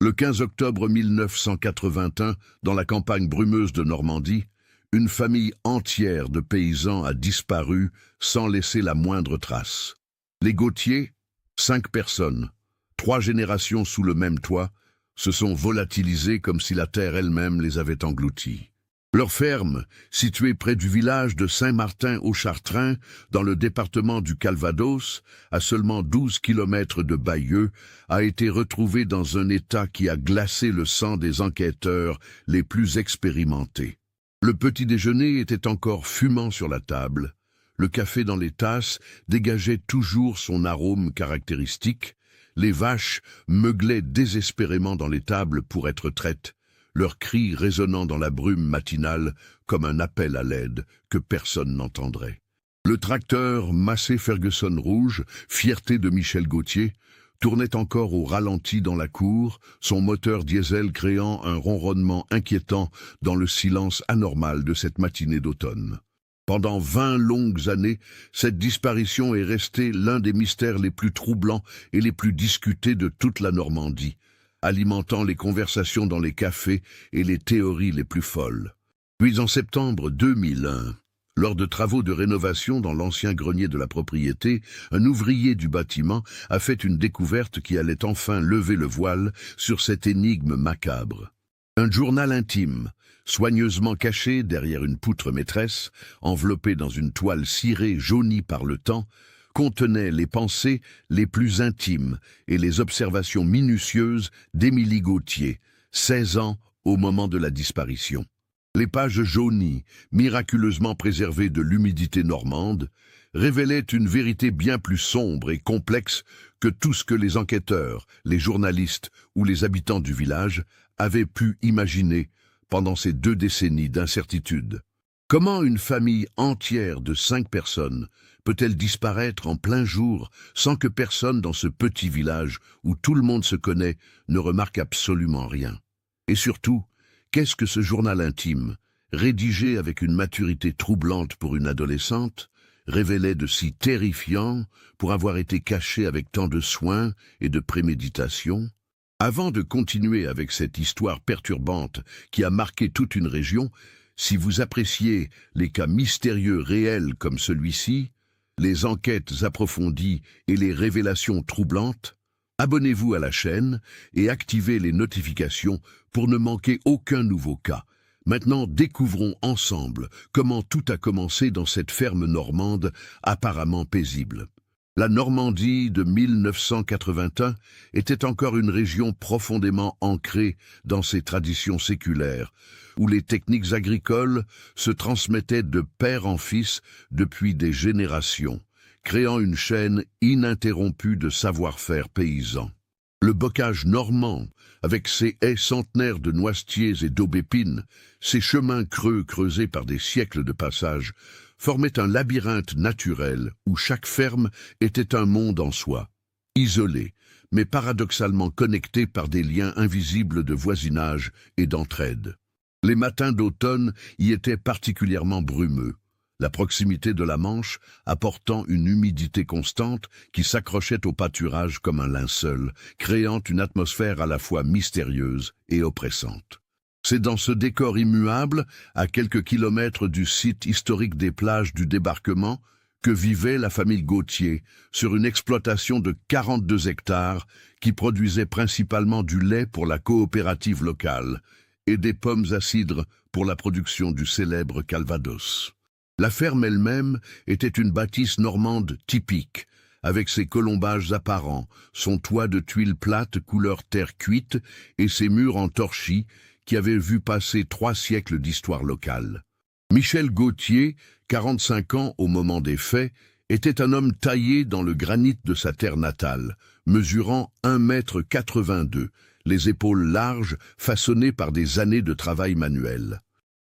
Le 15 octobre 1981, dans la campagne brumeuse de Normandie, une famille entière de paysans a disparu sans laisser la moindre trace. Les Gauthier, 5 personnes, 3 générations sous le même toit, se sont volatilisées comme si la terre elle-même les avait engloutis. Leur ferme, située près du village de Saint-Martin-au-Chartrain, dans le département du Calvados, à seulement 12 kilomètres de Bayeux, a été retrouvée dans un état qui a glacé le sang des enquêteurs les plus expérimentés. Le petit déjeuner était encore fumant sur la table. Le café dans les tasses dégageait toujours son arôme caractéristique. Les vaches meuglaient désespérément dans les tables pour être traites, leurs cris résonnant dans la brume matinale comme un appel à l'aide que personne n'entendrait. Le tracteur Massey Ferguson rouge, fierté de Michel Gauthier, tournait encore au ralenti dans la cour, son moteur diesel créant un ronronnement inquiétant dans le silence anormal de cette matinée d'automne. Pendant 20 longues années, cette disparition est restée l'un des mystères les plus troublants et les plus discutés de toute la Normandie, alimentant les conversations dans les cafés et les théories les plus folles. Puis en septembre 2001, lors de travaux de rénovation dans l'ancien grenier de la propriété, un ouvrier du bâtiment a fait une découverte qui allait enfin lever le voile sur cette énigme macabre. Un journal intime, soigneusement caché derrière une poutre maîtresse, enveloppé dans une toile cirée jaunie par le temps, contenait les pensées les plus intimes et les observations minutieuses d'Émilie Gauthier, 16 ans au moment de la disparition. Les pages jaunies, miraculeusement préservées de l'humidité normande, révélaient une vérité bien plus sombre et complexe que tout ce que les enquêteurs, les journalistes ou les habitants du village avaient pu imaginer pendant ces 2 décennies d'incertitude. Comment une famille entière de 5 personnes peut-elle disparaître en plein jour sans que personne dans ce petit village où tout le monde se connaît ne remarque absolument rien? Et surtout, qu'est-ce que ce journal intime, rédigé avec une maturité troublante pour une adolescente, révélait de si terrifiant pour avoir été caché avec tant de soin et de préméditation? Avant de continuer avec cette histoire perturbante qui a marqué toute une région, si vous appréciez les cas mystérieux réels comme celui-ci, les enquêtes approfondies et les révélations troublantes, abonnez-vous à la chaîne et activez les notifications pour ne manquer aucun nouveau cas. Maintenant, découvrons ensemble comment tout a commencé dans cette ferme normande apparemment paisible. La Normandie de 1981 était encore une région profondément ancrée dans ses traditions séculaires, où les techniques agricoles se transmettaient de père en fils depuis des générations, créant une chaîne ininterrompue de savoir-faire paysan. Le bocage normand, avec ses haies centenaires de noisetiers et d'aubépines, ses chemins creux creusés par des siècles de passage, formait un labyrinthe naturel où chaque ferme était un monde en soi, isolé, mais paradoxalement connecté par des liens invisibles de voisinage et d'entraide. Les matins d'automne y étaient particulièrement brumeux, la proximité de la Manche apportant une humidité constante qui s'accrochait au pâturage comme un linceul, créant une atmosphère à la fois mystérieuse et oppressante. C'est dans ce décor immuable, à quelques kilomètres du site historique des plages du débarquement, que vivait la famille Gauthier, sur une exploitation de 42 hectares qui produisait principalement du lait pour la coopérative locale et des pommes à cidre pour la production du célèbre Calvados. La ferme elle-même était une bâtisse normande typique, avec ses colombages apparents, son toit de tuiles plates couleur terre cuite et ses murs en torchis qui avaient vu passer 3 siècles d'histoire locale. Michel Gauthier, 45 ans au moment des faits, était un homme taillé dans le granit de sa terre natale, mesurant 1,82 m, les épaules larges, façonnées par des années de travail manuel.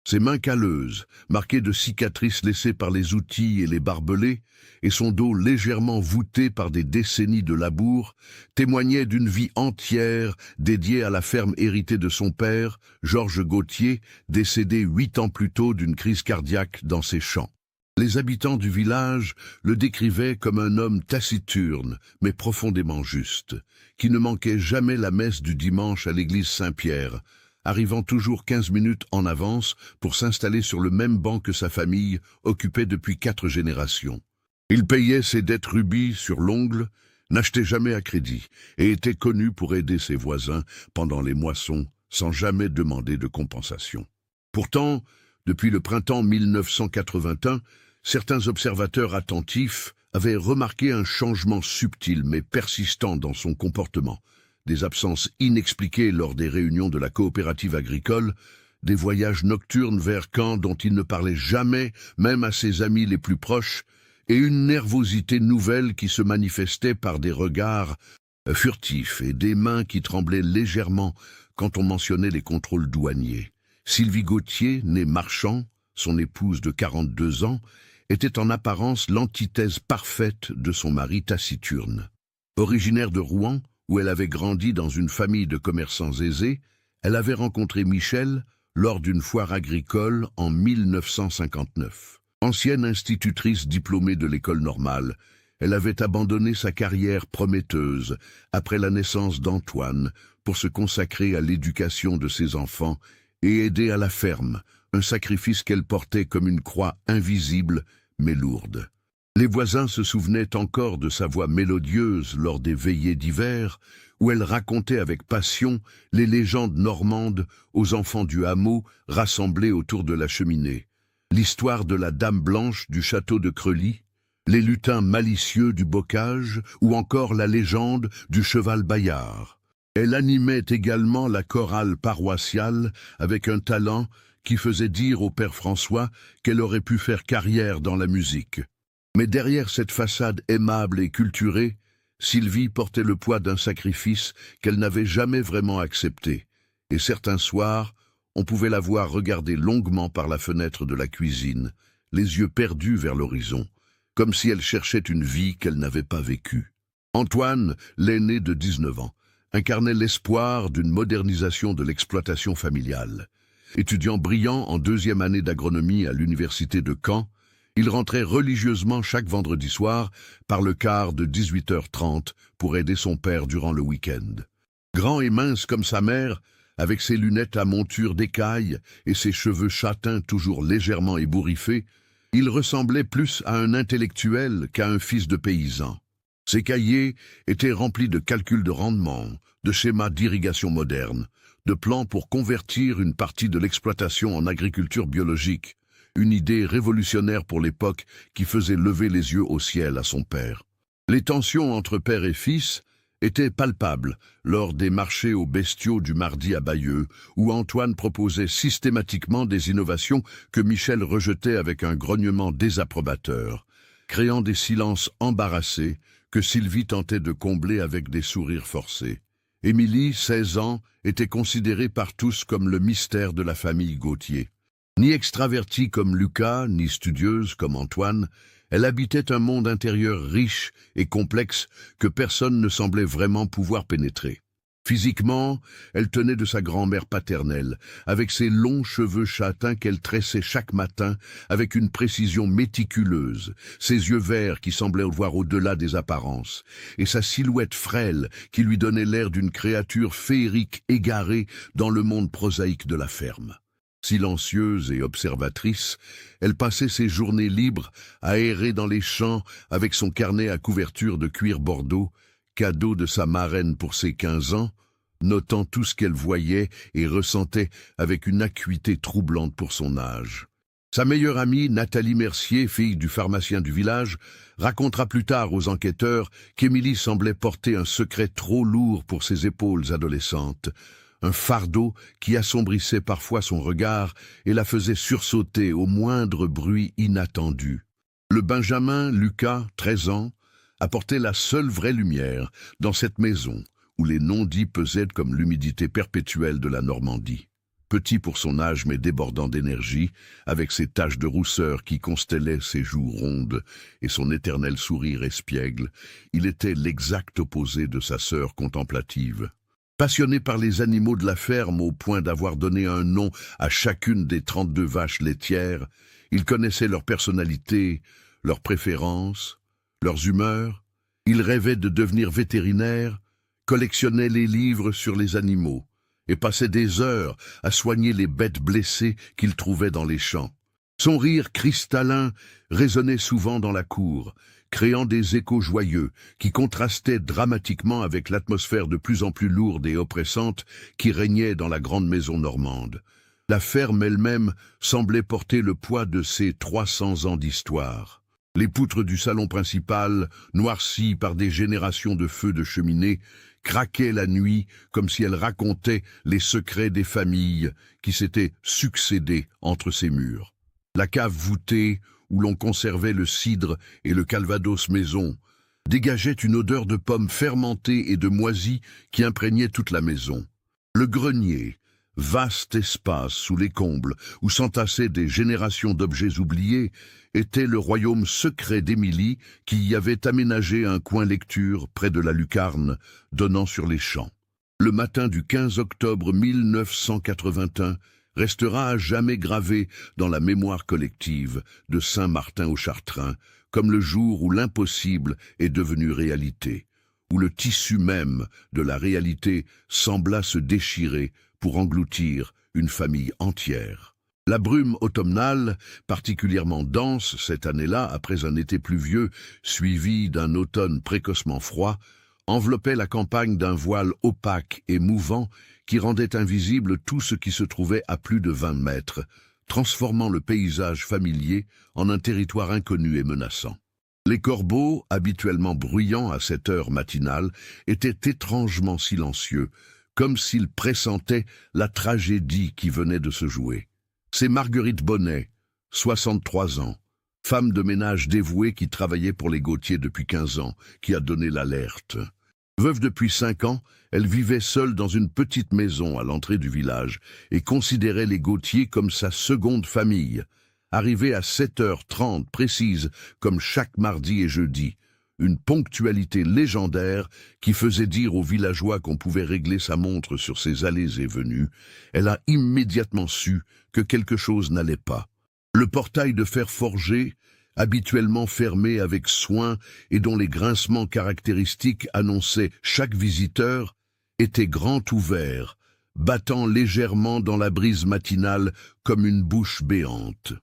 Ses mains calleuses, marquées de cicatrices laissées par les outils et les barbelés, et son dos légèrement voûté par des décennies de labour, témoignaient d'une vie entière dédiée à la ferme héritée de son père, Georges Gauthier, décédé 8 ans plus tôt d'une crise cardiaque dans ses champs. Les habitants du village le décrivaient comme un homme taciturne, mais profondément juste, qui ne manquait jamais la messe du dimanche à l'église Saint-Pierre, arrivant toujours 15 minutes en avance pour s'installer sur le même banc que sa famille, occupée depuis 4 générations. Il payait ses dettes rubis sur l'ongle, n'achetait jamais à crédit et était connu pour aider ses voisins pendant les moissons sans jamais demander de compensation. Pourtant, depuis le printemps 1981, certains observateurs attentifs avaient remarqué un changement subtil mais persistant dans son comportement, des absences inexpliquées lors des réunions de la coopérative agricole, des voyages nocturnes vers Caen dont il ne parlait jamais, même à ses amis les plus proches, et une nervosité nouvelle qui se manifestait par des regards furtifs et des mains qui tremblaient légèrement quand on mentionnait les contrôles douaniers. Sylvie Gauthier, née Marchand, son épouse de 42 ans, était en apparence l'antithèse parfaite de son mari taciturne. Originaire de Rouen, où elle avait grandi dans une famille de commerçants aisés, elle avait rencontré Michel lors d'une foire agricole en 1959. Ancienne institutrice diplômée de l'école normale, elle avait abandonné sa carrière prometteuse après la naissance d'Antoine pour se consacrer à l'éducation de ses enfants et aider à la ferme, un sacrifice qu'elle portait comme une croix invisible mais lourde. Les voisins se souvenaient encore de sa voix mélodieuse lors des veillées d'hiver, où elle racontait avec passion les légendes normandes aux enfants du hameau rassemblés autour de la cheminée. L'histoire de la Dame Blanche du château de Creully, les lutins malicieux du bocage ou encore la légende du cheval Bayard. Elle animait également la chorale paroissiale avec un talent qui faisait dire au père François qu'elle aurait pu faire carrière dans la musique. Mais derrière cette façade aimable et culturée, Sylvie portait le poids d'un sacrifice qu'elle n'avait jamais vraiment accepté, et certains soirs, on pouvait la voir regarder longuement par la fenêtre de la cuisine, les yeux perdus vers l'horizon, comme si elle cherchait une vie qu'elle n'avait pas vécue. Antoine, l'aîné de 19 ans, incarnait l'espoir d'une modernisation de l'exploitation familiale. Étudiant brillant en 2e année d'agronomie à l'université de Caen, il rentrait religieusement chaque vendredi soir par le quart de 18h30 pour aider son père durant le week-end. Grand et mince comme sa mère, avec ses lunettes à monture d'écaille et ses cheveux châtains toujours légèrement ébouriffés, il ressemblait plus à un intellectuel qu'à un fils de paysan. Ses cahiers étaient remplis de calculs de rendement, de schémas d'irrigation moderne, de plans pour convertir une partie de l'exploitation en agriculture biologique, une idée révolutionnaire pour l'époque qui faisait lever les yeux au ciel à son père. Les tensions entre père et fils étaient palpables lors des marchés aux bestiaux du mardi à Bayeux, où Antoine proposait systématiquement des innovations que Michel rejetait avec un grognement désapprobateur, créant des silences embarrassés que Sylvie tentait de combler avec des sourires forcés. Émilie, 16 ans, était considérée par tous comme le mystère de la famille Gauthier. Ni extravertie comme Lucas, ni studieuse comme Antoine, elle habitait un monde intérieur riche et complexe que personne ne semblait vraiment pouvoir pénétrer. Physiquement, elle tenait de sa grand-mère paternelle, avec ses longs cheveux châtains qu'elle tressait chaque matin avec une précision méticuleuse, ses yeux verts qui semblaient voir au-delà des apparences, et sa silhouette frêle qui lui donnait l'air d'une créature féerique égarée dans le monde prosaïque de la ferme. Silencieuse et observatrice, elle passait ses journées libres à errer dans les champs avec son carnet à couverture de cuir bordeaux, cadeau de sa marraine pour ses 15 ans, notant tout ce qu'elle voyait et ressentait avec une acuité troublante pour son âge. Sa meilleure amie, Nathalie Mercier, fille du pharmacien du village, racontera plus tard aux enquêteurs qu'Émilie semblait porter un secret trop lourd pour ses épaules adolescentes, un fardeau qui assombrissait parfois son regard et la faisait sursauter au moindre bruit inattendu. Le Benjamin, Lucas, 13 ans, apportait la seule vraie lumière dans cette maison où les non-dits pesaient comme l'humidité perpétuelle de la Normandie. Petit pour son âge mais débordant d'énergie, avec ses taches de rousseur qui constellaient ses joues rondes et son éternel sourire espiègle, il était l'exact opposé de sa sœur contemplative. Passionné par les animaux de la ferme au point d'avoir donné un nom à chacune des 32 vaches laitières, Il connaissait leur personnalité, leurs préférences, leurs humeurs. Il rêvait de devenir vétérinaire, collectionnait les livres sur les animaux et passait des heures à soigner les bêtes blessées qu'il trouvait dans les champs. Son rire cristallin résonnait souvent dans la cour, créant des échos joyeux qui contrastaient dramatiquement avec l'atmosphère de plus en plus lourde et oppressante qui régnait dans la grande maison normande. La ferme elle-même semblait porter le poids de ses 300 ans d'histoire. Les poutres du salon principal, noircies par des générations de feux de cheminée, craquaient la nuit comme si elles racontaient les secrets des familles qui s'étaient succédées entre ces murs. La cave voûtée, où l'on conservait le cidre et le calvados maison, dégageait une odeur de pommes fermentées et de moisies qui imprégnait toute la maison. Le grenier, vaste espace sous les combles où s'entassaient des générations d'objets oubliés, était le royaume secret d'Émilie qui y avait aménagé un coin lecture près de la lucarne donnant sur les champs. Le matin du 15 octobre 1981 restera à jamais gravé dans la mémoire collective de Saint-Martin-au-Chartrain comme le jour où l'impossible est devenu réalité, où le tissu même de la réalité sembla se déchirer pour engloutir une famille entière. La brume automnale, particulièrement dense cette année-là après un été pluvieux suivi d'un automne précocement froid, enveloppait la campagne d'un voile opaque et mouvant qui rendait invisible tout ce qui se trouvait à plus de 20 mètres, transformant le paysage familier en un territoire inconnu et menaçant. Les corbeaux, habituellement bruyants à cette heure matinale, étaient étrangement silencieux, comme s'ils pressentaient la tragédie qui venait de se jouer. C'est Marguerite Bonnet, 63 ans, femme de ménage dévouée qui travaillait pour les Gauthier depuis 15 ans, qui a donné l'alerte. Veuve depuis 5 ans, elle vivait seule dans une petite maison à l'entrée du village et considérait les Gauthier comme sa seconde famille. Arrivée à 7h30 précise, comme chaque mardi et jeudi, une ponctualité légendaire qui faisait dire aux villageois qu'on pouvait régler sa montre sur ses allées et venues, elle a immédiatement su que quelque chose n'allait pas. Le portail de fer forgé, habituellement fermé avec soin et dont les grincements caractéristiques annonçaient chaque visiteur, était grand ouvert, battant légèrement dans la brise matinale comme une bouche béante.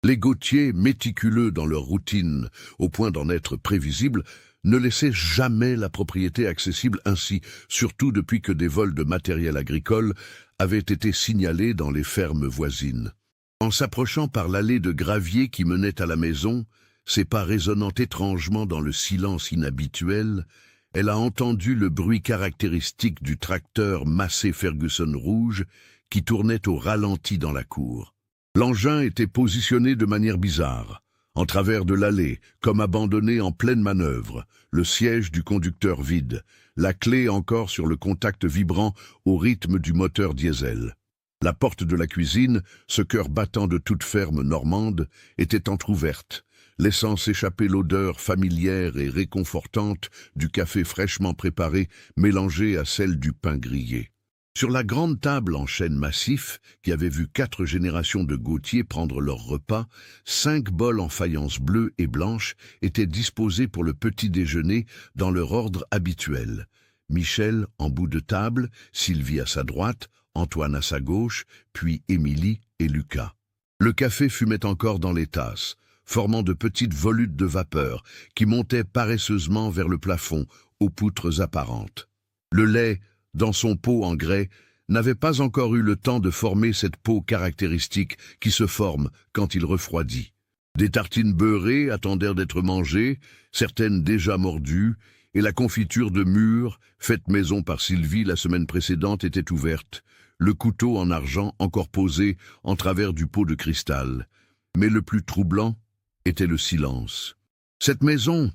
Les Gauthier, méticuleux dans leur routine, au point d'en être prévisibles, ne laissaient jamais la propriété accessible ainsi, surtout depuis que des vols de matériel agricole avaient été signalés dans les fermes voisines. En s'approchant par l'allée de gravier qui menait à la maison, ses pas résonnant étrangement dans le silence inhabituel, elle a entendu le bruit caractéristique du tracteur Massey Ferguson rouge qui tournait au ralenti dans la cour. L'engin était positionné de manière bizarre, en travers de l'allée, comme abandonné en pleine manœuvre, le siège du conducteur vide, la clé encore sur le contact vibrant au rythme du moteur diesel. La porte de la cuisine, ce cœur battant de toute ferme normande, était entr'ouverte, laissant s'échapper l'odeur familière et réconfortante du café fraîchement préparé mélangé à celle du pain grillé. Sur la grande table en chêne massif, qui avait vu 4 générations de Gauthier prendre leur repas, 5 bols en faïence bleue et blanche étaient disposés pour le petit déjeuner dans leur ordre habituel. Michel en bout de table, Sylvie à sa droite, Antoine à sa gauche, puis Émilie et Lucas. Le café fumait encore dans les tasses, formant de petites volutes de vapeur qui montaient paresseusement vers le plafond, aux poutres apparentes. Le lait, dans son pot en grès, n'avait pas encore eu le temps de former cette peau caractéristique qui se forme quand il refroidit. Des tartines beurrées attendèrent d'être mangées, certaines déjà mordues, et la confiture de mûres, faite maison par Sylvie la semaine précédente, était ouverte, le couteau en argent encore posé en travers du pot de cristal. Mais le plus troublant était le silence. Cette maison,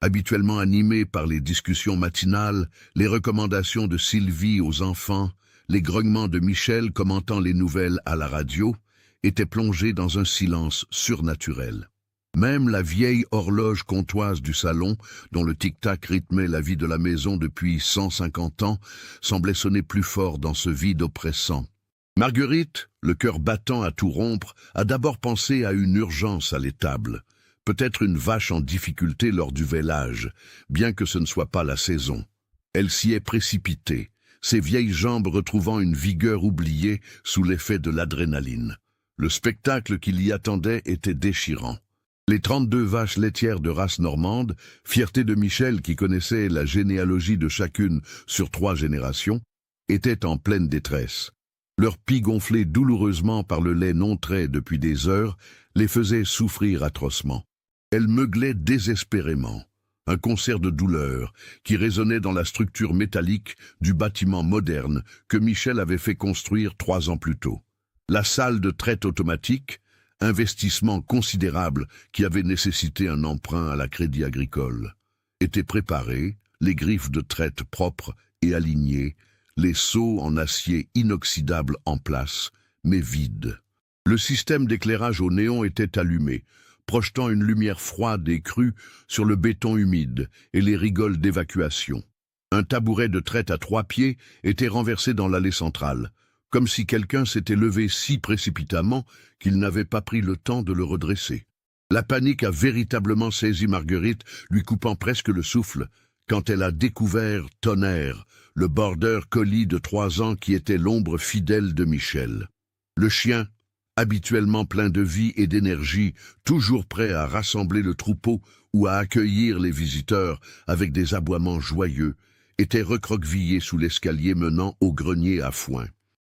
habituellement animée par les discussions matinales, les recommandations de Sylvie aux enfants, les grognements de Michel commentant les nouvelles à la radio, était plongée dans un silence surnaturel. Même la vieille horloge comtoise du salon, dont le tic-tac rythmait la vie de la maison depuis 150 ans, semblait sonner plus fort dans ce vide oppressant. Marguerite, le cœur battant à tout rompre, a d'abord pensé à une urgence à l'étable. Peut-être une vache en difficulté lors du vêlage, bien que ce ne soit pas la saison. Elle s'y est précipitée, ses vieilles jambes retrouvant une vigueur oubliée sous l'effet de l'adrénaline. Le spectacle qui l'y attendait était déchirant. Les 32 vaches laitières de race normande, fierté de Michel qui connaissait la généalogie de chacune sur 3 générations, étaient en pleine détresse. Leur pie gonflée douloureusement par le lait non trait depuis des heures les faisait souffrir atrocement. Elles meuglaient désespérément. Un concert de douleur qui résonnait dans la structure métallique du bâtiment moderne que Michel avait fait construire 3 ans plus tôt. La salle de traite automatique, investissement considérable qui avait nécessité un emprunt à la Crédit Agricole, était préparée, les griffes de traite propres et alignées, les seaux en acier inoxydable en place, mais vides. Le système d'éclairage au néon était allumé, projetant une lumière froide et crue sur le béton humide et les rigoles d'évacuation. Un tabouret de traite à 3 pieds était renversé dans l'allée centrale, comme si quelqu'un s'était levé si précipitamment qu'il n'avait pas pris le temps de le redresser. La panique a véritablement saisi Marguerite, lui coupant presque le souffle, quand elle a découvert Tonnerre, le border collie de 3 ans qui était l'ombre fidèle de Michel. Le chien, habituellement plein de vie et d'énergie, toujours prêt à rassembler le troupeau ou à accueillir les visiteurs avec des aboiements joyeux, était recroquevillé sous l'escalier menant au grenier à foin.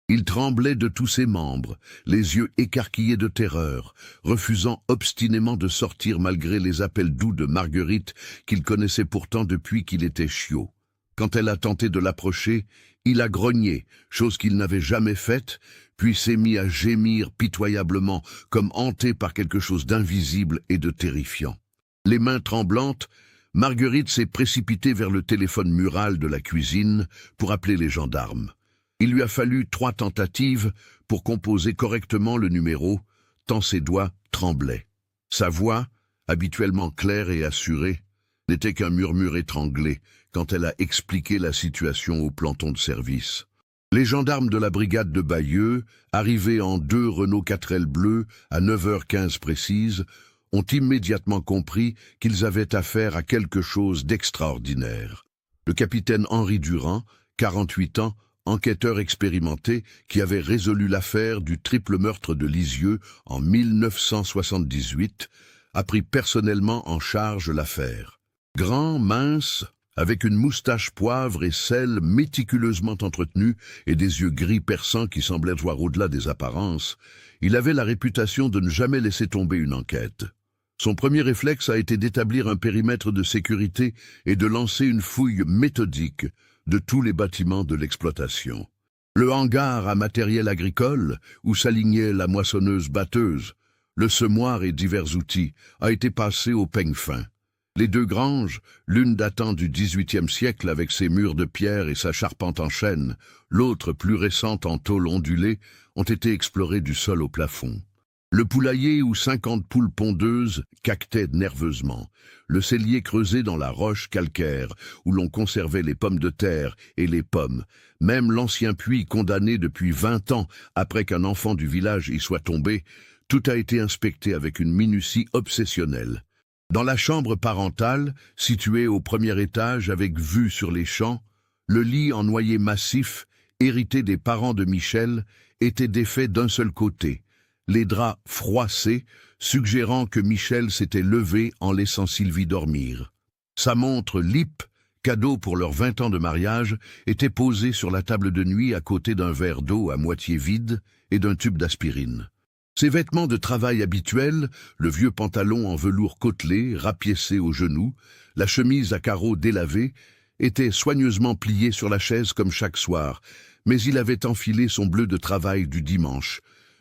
Il tremblait de tous ses membres, les yeux écarquillés de terreur, refusant obstinément de sortir malgré les appels doux de Marguerite qu'il connaissait pourtant depuis qu'il était chiot. Quand elle a tenté de l'approcher, il a grogné, chose qu'il n'avait jamais faite, puis s'est mis à gémir pitoyablement, comme hanté par quelque chose d'invisible et de terrifiant. Les mains tremblantes, Marguerite s'est précipitée vers le téléphone mural de la cuisine pour appeler les gendarmes. Il lui a fallu 3 tentatives pour composer correctement le numéro, tant ses doigts tremblaient. Sa voix, habituellement claire et assurée, n'était qu'un murmure étranglé quand elle a expliqué la situation au planton de service. Les gendarmes de la brigade de Bayeux, arrivés en 2 Renault 4L bleus à 9h15 précise, ont immédiatement compris qu'ils avaient affaire à quelque chose d'extraordinaire. Le capitaine Henri Durand, 48 ans, enquêteur expérimenté qui avait résolu l'affaire du triple meurtre de Lisieux en 1978, a pris personnellement en charge l'affaire. Grand, mince, avec une moustache poivre et sel méticuleusement entretenue et des yeux gris perçants qui semblaient voir au-delà des apparences, il avait la réputation de ne jamais laisser tomber une enquête. Son premier réflexe a été d'établir un périmètre de sécurité et de lancer une fouille méthodique de tous les bâtiments de l'exploitation. Le hangar à matériel agricole, où s'alignait la moissonneuse-batteuse, le semoir et divers outils, a été passé au peigne fin. Les 2 granges, l'une datant du XVIIIe siècle avec ses murs de pierre et sa charpente en chêne, l'autre plus récente en tôle ondulée, ont été explorées du sol au plafond. Le poulailler où 50 poules pondeuses caquetaient nerveusement, le cellier creusé dans la roche calcaire où l'on conservait les pommes de terre et les pommes, même l'ancien puits condamné depuis 20 ans après qu'un enfant du village y soit tombé, tout a été inspecté avec une minutie obsessionnelle. Dans la chambre parentale, située au premier étage avec vue sur les champs, le lit en noyer massif, hérité des parents de Michel, était défait d'un seul côté, les draps froissés, suggérant que Michel s'était levé en laissant Sylvie dormir. Sa montre Lip, cadeau pour leurs 20 ans de mariage, était posée sur la table de nuit à côté d'un verre d'eau à moitié vide et d'un tube d'aspirine. Ses vêtements de travail habituels, le vieux pantalon en velours côtelé, rapiécé aux genoux, la chemise à carreaux délavée, étaient soigneusement pliés sur la chaise comme chaque soir, mais il avait enfilé son bleu de travail du dimanche,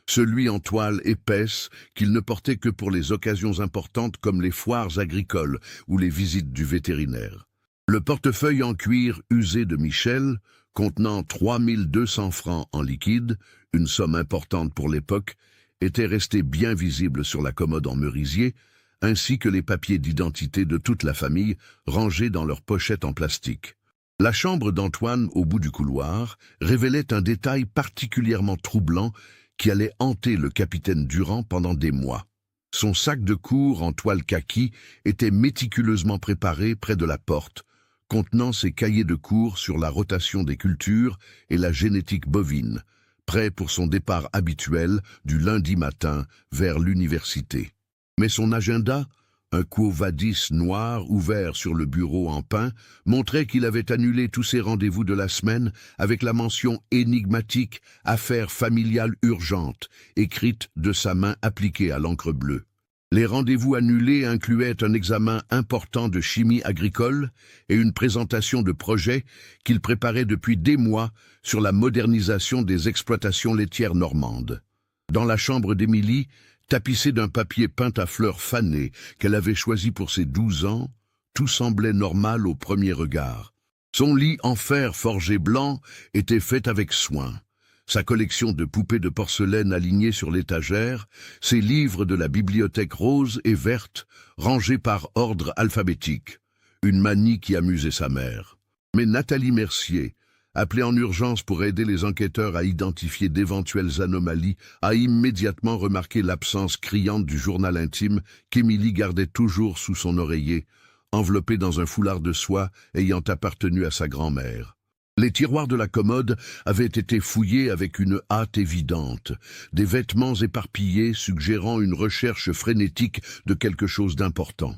celui en toile épaisse qu'il ne portait que pour les occasions importantes comme les foires agricoles ou les visites du vétérinaire. Le portefeuille en cuir usé de Michel, contenant 3200 francs en liquide, une somme importante pour l'époque, était resté bien visible sur la commode en merisier, ainsi que les papiers d'identité de toute la famille rangés dans leurs pochettes en plastique. La chambre d'Antoine, au bout du couloir, révélait un détail particulièrement troublant qui allait hanter le capitaine Durand pendant des mois. Son sac de cour en toile kaki était méticuleusement préparé près de la porte, contenant ses cahiers de cours sur la rotation des cultures et la génétique bovine, prêt pour son départ habituel du lundi matin vers l'université. Mais son agenda, un quo vadis noir ouvert sur le bureau en pin, montrait qu'il avait annulé tous ses rendez-vous de la semaine avec la mention énigmatique « Affaires familiales urgentes » écrite de sa main appliquée à l'encre bleue. Les rendez-vous annulés incluaient un examen important de chimie agricole et une présentation de projet qu'il préparait depuis des mois sur la modernisation des exploitations laitières normandes. Dans la chambre d'Émilie, tapissée d'un papier peint à fleurs fanées qu'elle avait choisi pour ses 12 ans, tout semblait normal au premier regard. Son lit en fer forgé blanc était fait avec soin. Sa collection de poupées de porcelaine alignées sur l'étagère, ses livres de la bibliothèque rose et verte, rangés par ordre alphabétique, une manie qui amusait sa mère. Mais Nathalie Mercier, appelée en urgence pour aider les enquêteurs à identifier d'éventuelles anomalies, a immédiatement remarqué l'absence criante du journal intime qu'Émilie gardait toujours sous son oreiller, enveloppé dans un foulard de soie ayant appartenu à sa grand-mère. Les tiroirs de la commode avaient été fouillés avec une hâte évidente, des vêtements éparpillés suggérant une recherche frénétique de quelque chose d'important.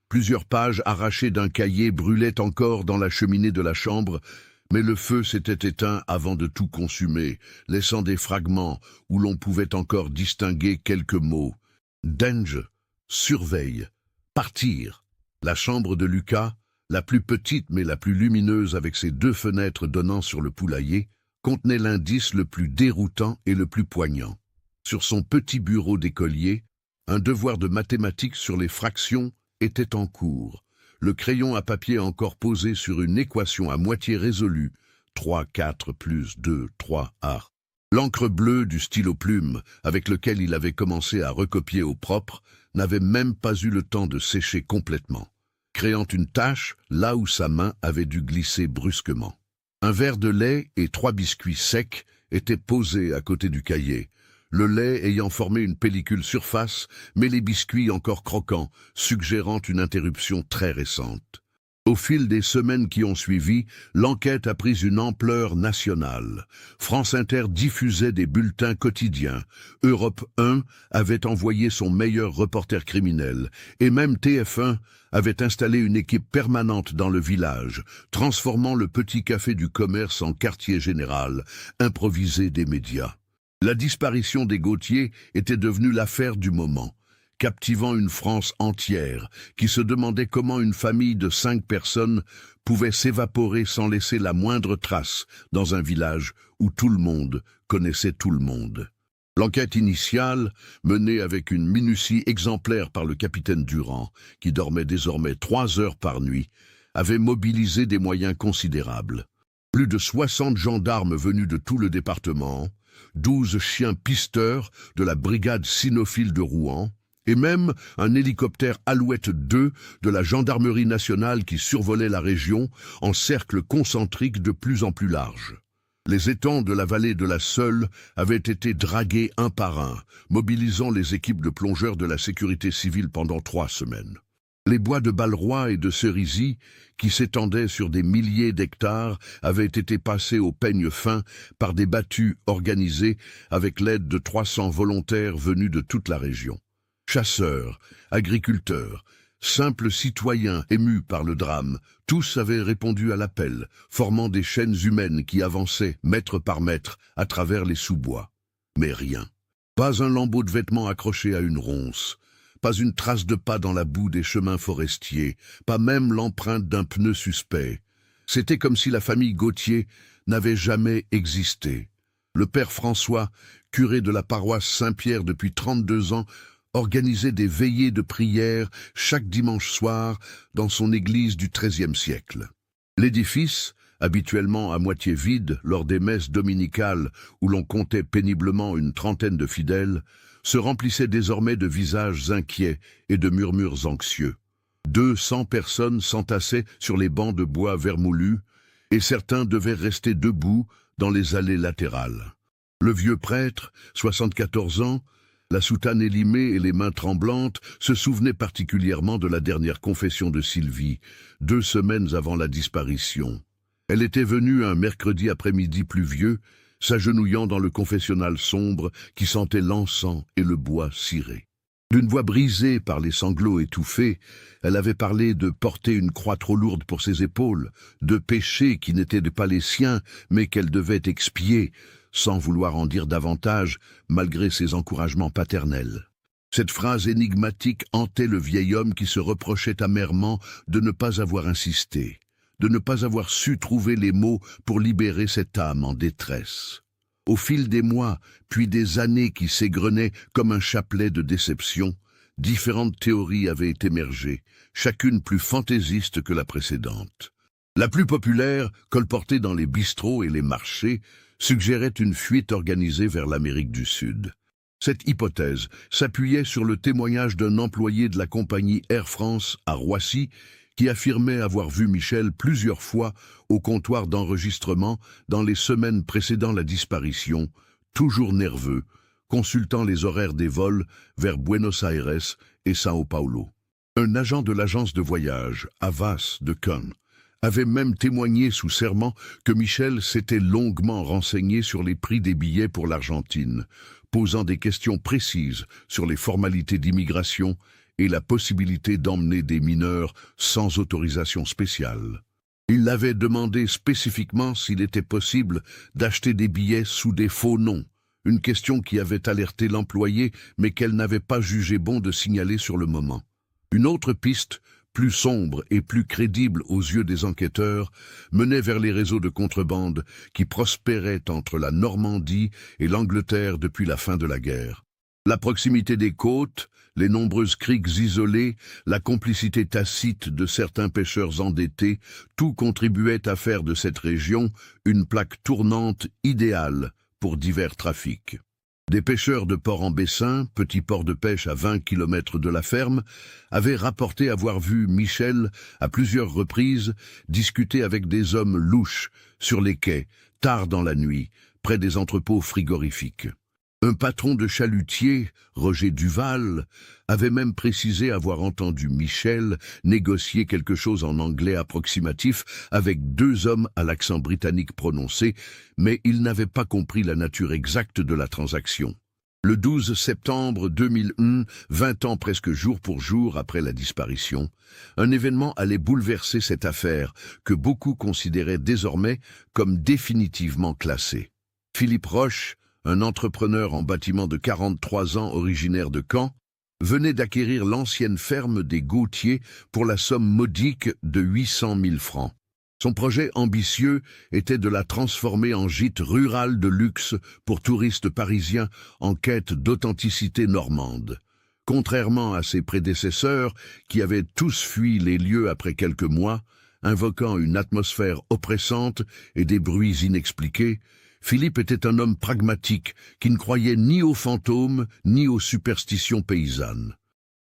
Plusieurs pages arrachées d'un cahier brûlaient encore dans la cheminée de la chambre, mais le feu s'était éteint avant de tout consumer, laissant des fragments où l'on pouvait encore distinguer quelques mots. « Danger »,« surveille »,« partir ». La chambre de Lucas, la plus petite mais la plus lumineuse avec ses 2 fenêtres donnant sur le poulailler, contenait l'indice le plus déroutant et le plus poignant. Sur son petit bureau d'écolier, un devoir de mathématiques sur les fractions était en cours. Le crayon à papier encore posé sur une équation à moitié résolue, 3,4 plus 2, 3A. L'encre bleue du stylo plume, avec lequel il avait commencé à recopier au propre, n'avait même pas eu le temps de sécher complètement, créant une tache là où sa main avait dû glisser brusquement. Un verre de lait et 3 biscuits secs étaient posés à côté du cahier, le lait ayant formé une pellicule surface, mais les biscuits encore croquants, suggérant une interruption très récente. Au fil des semaines qui ont suivi, l'enquête a pris une ampleur nationale. France Inter diffusait des bulletins quotidiens. Europe 1 avait envoyé son meilleur reporter criminel. Et même TF1 avait installé une équipe permanente dans le village, transformant le petit café du commerce en quartier général, improvisé des médias. La disparition des Gauthier était devenue l'affaire du moment, captivant une France entière qui se demandait comment une famille de 5 personnes pouvait s'évaporer sans laisser la moindre trace dans un village où tout le monde connaissait tout le monde. L'enquête initiale, menée avec une minutie exemplaire par le capitaine Durand, qui dormait désormais 3 heures par nuit, avait mobilisé des moyens considérables. Plus de 60 gendarmes venus de tout le département, 12 chiens pisteurs de la brigade cynophile de Rouen, et même un hélicoptère Alouette 2 de la gendarmerie nationale qui survolait la région en cercle concentrique de plus en plus large. Les étangs de la vallée de la Seule avaient été dragués un par un, mobilisant les équipes de plongeurs de la sécurité civile pendant 3 semaines. Les bois de Balleroy et de Cerisy, qui s'étendaient sur des milliers d'hectares, avaient été passés au peigne fin par des battues organisées avec l'aide de 300 volontaires venus de toute la région. Chasseurs, agriculteurs, simples citoyens émus par le drame, tous avaient répondu à l'appel, formant des chaînes humaines qui avançaient, mètre par mètre, à travers les sous-bois. Mais rien. Pas un lambeau de vêtements accroché à une ronce, pas une trace de pas dans la boue des chemins forestiers, pas même l'empreinte d'un pneu suspect. C'était comme si la famille Gauthier n'avait jamais existé. Le père François, curé de la paroisse Saint-Pierre depuis 32 ans, organisait des veillées de prière chaque dimanche soir dans son église du XIIIe siècle. L'édifice, habituellement à moitié vide lors des messes dominicales où l'on comptait péniblement une trentaine de fidèles, se remplissait désormais de visages inquiets et de murmures anxieux. 200 personnes s'entassaient sur les bancs de bois vermoulus, et certains devaient rester debout dans les allées latérales. Le vieux prêtre, 74 ans, la soutane élimée et les mains tremblantes, se souvenait particulièrement de la dernière confession de Sylvie, 2 semaines avant la disparition. Elle était venue un mercredi après-midi pluvieux, s'agenouillant dans le confessionnal sombre qui sentait l'encens et le bois ciré. D'une voix brisée par les sanglots étouffés, elle avait parlé de porter une croix trop lourde pour ses épaules, de péchés qui n'étaient pas les siens, mais qu'elle devait expier, sans vouloir en dire davantage, malgré ses encouragements paternels. Cette phrase énigmatique hantait le vieil homme qui se reprochait amèrement de ne pas avoir insisté, de ne pas avoir su trouver les mots pour libérer cette âme en détresse. Au fil des mois, puis des années qui s'égrenaient comme un chapelet de déception, différentes théories avaient émergé, chacune plus fantaisiste que la précédente. La plus populaire, colportée dans les bistrots et les marchés, suggérait une fuite organisée vers l'Amérique du Sud. Cette hypothèse s'appuyait sur le témoignage d'un employé de la compagnie Air France à Roissy qui affirmait avoir vu Michel plusieurs fois au comptoir d'enregistrement dans les semaines précédant la disparition, toujours nerveux, consultant les horaires des vols vers Buenos Aires et Sao Paulo. Un agent de l'agence de voyage, Havas de Cannes, avait même témoigné sous serment que Michel s'était longuement renseigné sur les prix des billets pour l'Argentine, posant des questions précises sur les formalités d'immigration et la possibilité d'emmener des mineurs sans autorisation spéciale. Il l'avait demandé spécifiquement s'il était possible d'acheter des billets sous des faux noms, une question qui avait alerté l'employé mais qu'elle n'avait pas jugé bon de signaler sur le moment. Une autre piste, plus sombre et plus crédible aux yeux des enquêteurs, menait vers les réseaux de contrebande qui prospéraient entre la Normandie et l'Angleterre depuis la fin de la guerre. La proximité des côtes, les nombreuses criques isolées, la complicité tacite de certains pêcheurs endettés, tout contribuait à faire de cette région une plaque tournante idéale pour divers trafics. Des pêcheurs de Port-en-Bessin, petit port de pêche à 20 km de la ferme, avaient rapporté avoir vu Michel, à plusieurs reprises, discuter avec des hommes louches sur les quais, tard dans la nuit, près des entrepôts frigorifiques. Un patron de chalutier, Roger Duval, avait même précisé avoir entendu Michel négocier quelque chose en anglais approximatif avec 2 hommes à l'accent britannique prononcé, mais il n'avait pas compris la nature exacte de la transaction. Le 12 septembre 2001, 20 ans presque jour pour jour après la disparition, un événement allait bouleverser cette affaire que beaucoup considéraient désormais comme définitivement classée. Philippe Roche, un entrepreneur en bâtiment de 43 ans originaire de Caen, venait d'acquérir l'ancienne ferme des Gautier pour la somme modique de 800 000 francs. Son projet ambitieux était de la transformer en gîte rural de luxe pour touristes parisiens en quête d'authenticité normande. Contrairement à ses prédécesseurs, qui avaient tous fui les lieux après quelques mois, invoquant une atmosphère oppressante et des bruits inexpliqués, Philippe était un homme pragmatique qui ne croyait ni aux fantômes ni aux superstitions paysannes.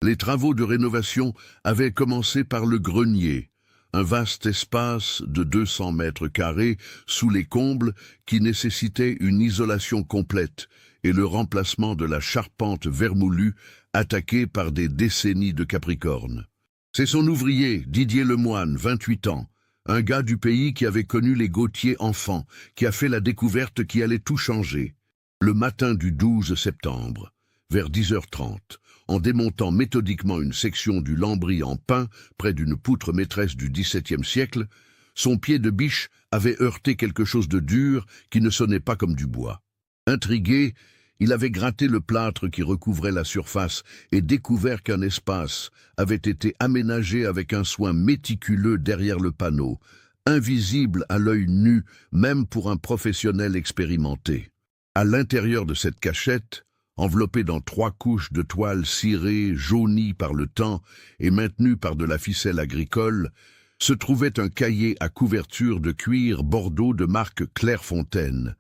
Les travaux de rénovation avaient commencé par le grenier, un vaste espace de 200 mètres carrés sous les combles qui nécessitait une isolation complète et le remplacement de la charpente vermoulue attaquée par des décennies de Capricorne. C'est son ouvrier, Didier Lemoine, 28 ans, un gars du pays qui avait connu les Gautier enfants, qui a fait la découverte qui allait tout changer. Le matin du 12 septembre, vers 10h30, en démontant méthodiquement une section du lambris en pin près d'une poutre maîtresse du XVIIe siècle, son pied de biche avait heurté quelque chose de dur qui ne sonnait pas comme du bois. Intrigué, il avait gratté le plâtre qui recouvrait la surface et découvert qu'un espace avait été aménagé avec un soin méticuleux derrière le panneau, invisible à l'œil nu, même pour un professionnel expérimenté. À l'intérieur de cette cachette, enveloppée dans 3 couches de toile cirée, jaunie par le temps et maintenue par de la ficelle agricole, se trouvait un cahier à couverture de cuir bordeaux de marque Clairefontaine.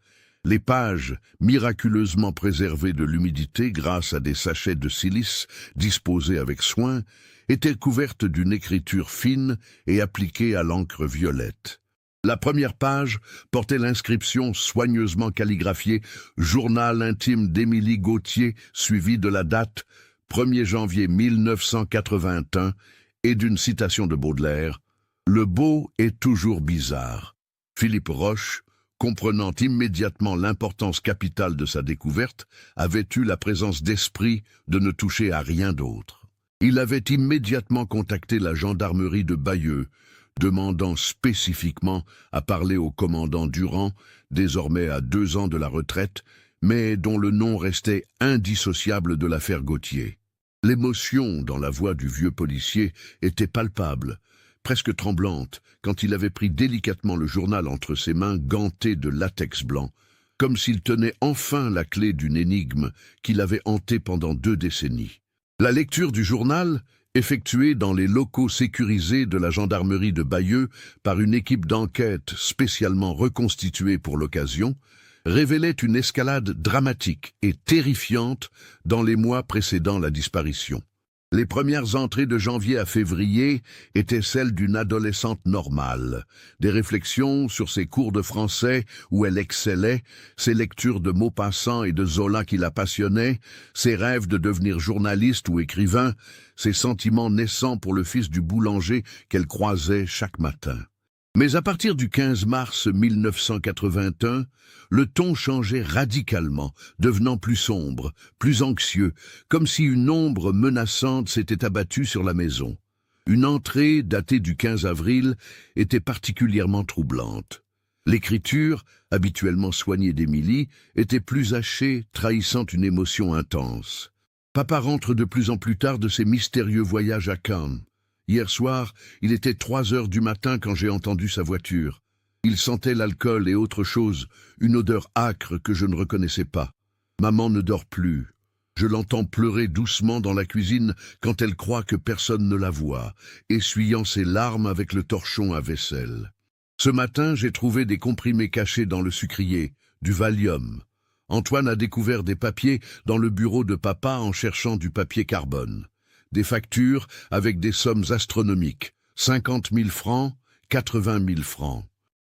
Les pages, miraculeusement préservées de l'humidité grâce à des sachets de silice disposés avec soin, étaient couvertes d'une écriture fine et appliquée à l'encre violette. La première page portait l'inscription soigneusement calligraphiée « Journal intime d'Émilie Gautier » suivie de la date 1er janvier 1981 et d'une citation de Baudelaire « Le beau est toujours bizarre ». Philippe Roche, comprenant immédiatement l'importance capitale de sa découverte, avait eu la présence d'esprit de ne toucher à rien d'autre. Il avait immédiatement contacté la gendarmerie de Bayeux, demandant spécifiquement à parler au commandant Durand, désormais à 2 ans de la retraite, mais dont le nom restait indissociable de l'affaire Gautier. L'émotion dans la voix du vieux policier était palpable, presque tremblante, quand il avait pris délicatement le journal entre ses mains gantées de latex blanc, comme s'il tenait enfin la clé d'une énigme qu'il avait hantée pendant 2 décennies. La lecture du journal, effectuée dans les locaux sécurisés de la gendarmerie de Bayeux par une équipe d'enquête spécialement reconstituée pour l'occasion, révélait une escalade dramatique et terrifiante dans les mois précédant la disparition. Les premières entrées de janvier à février étaient celles d'une adolescente normale. Des réflexions sur ses cours de français où elle excellait, ses lectures de Maupassant et de Zola qui la passionnaient, ses rêves de devenir journaliste ou écrivain, ses sentiments naissants pour le fils du boulanger qu'elle croisait chaque matin. Mais à partir du 15 mars 1981, le ton changeait radicalement, devenant plus sombre, plus anxieux, comme si une ombre menaçante s'était abattue sur la maison. Une entrée, datée du 15 avril, était particulièrement troublante. L'écriture, habituellement soignée d'Émilie, était plus hachée, trahissant une émotion intense. Papa rentre de plus en plus tard de ses mystérieux voyages à Cannes. Hier soir, il était 3 heures du matin quand j'ai entendu sa voiture. Il sentait l'alcool et autre chose, une odeur âcre que je ne reconnaissais pas. Maman ne dort plus. Je l'entends pleurer doucement dans la cuisine quand elle croit que personne ne la voit, essuyant ses larmes avec le torchon à vaisselle. Ce matin, j'ai trouvé des comprimés cachés dans le sucrier, du Valium. Antoine a découvert des papiers dans le bureau de papa en cherchant du papier carbone. Des factures avec des sommes astronomiques, 50 000 francs, 80 000 francs.